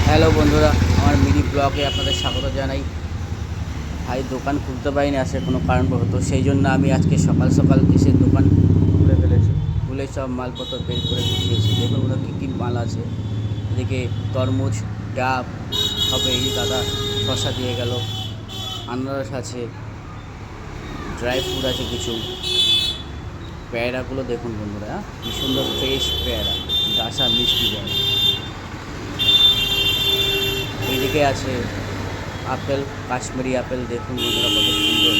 Hello বন্ধুরা, আমার mini ব্লগে আপনাদের স্বাগত জানাই। ভাই দোকান খুলতে পারিনি আসে কোনো কারণবশত, সেই জন্য আমি আজকে সকাল সকাল এসে দোকান খুলে সব মালপত্র বের করে গুছিয়েছি। দেখুন ওরা কী কী মাল আছে। এদিকে তরমুজ, ডাব হবে, এই দাদা শসা দিয়ে গেল, আনারস আছে, ড্রাই ফ্রুট আছে কিছু, পেয়ারাগুলো দেখুন বন্ধুরা, কী সুন্দর ফ্রেশ পেয়ারা, ডাসা মিষ্টি পেয়ারা। এইদিকে আছে আপেল, কাশ্মীরি আপেল, দেখুন বন্ধুরা কত সুন্দর।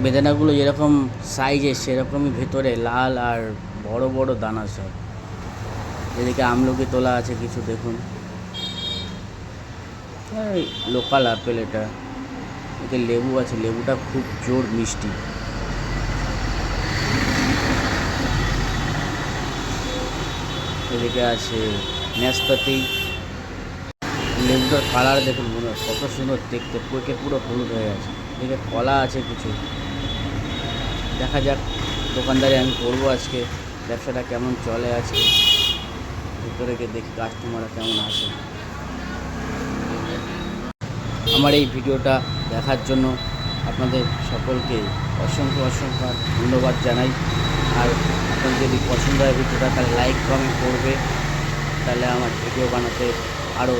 বেদানাগুলো যেরকম সাইজে সেরকমই ভেতরে লাল আর বড় বড় দানা সব। এদিকে আমলকি তোলা আছে কিছু, দেখুন লোকাল আপেল এটা। এতে লেবু আছে, লেবুটা খুব জোর মিষ্টি। এদিকে আছে নাশপাতি, লেবুটার কালার দেখুন বন্ধুরা কত সুন্দর দেখতে, পেকে পুরো হলুদ হয়ে আছে। এদিকে কলা আছে কিছু, দেখা যাক দোকানদারি আমি করবো আজকে, ব্যবসাটা কেমন চলে আজকে, ভিতরে গিয়ে দেখি কাস্টমাররা কেমন আসে। আমার এই ভিডিওটা দেখার জন্য আপনাদের সকলকে অসংখ্য অসংখ্য ধন্যবাদ জানাই। আর আপনাদের যদি পছন্দ হয় ভিডিওটা, তাহলে লাইক কমেন্ট করবে, তাহলে আমার ভিডিও বানাতে আরও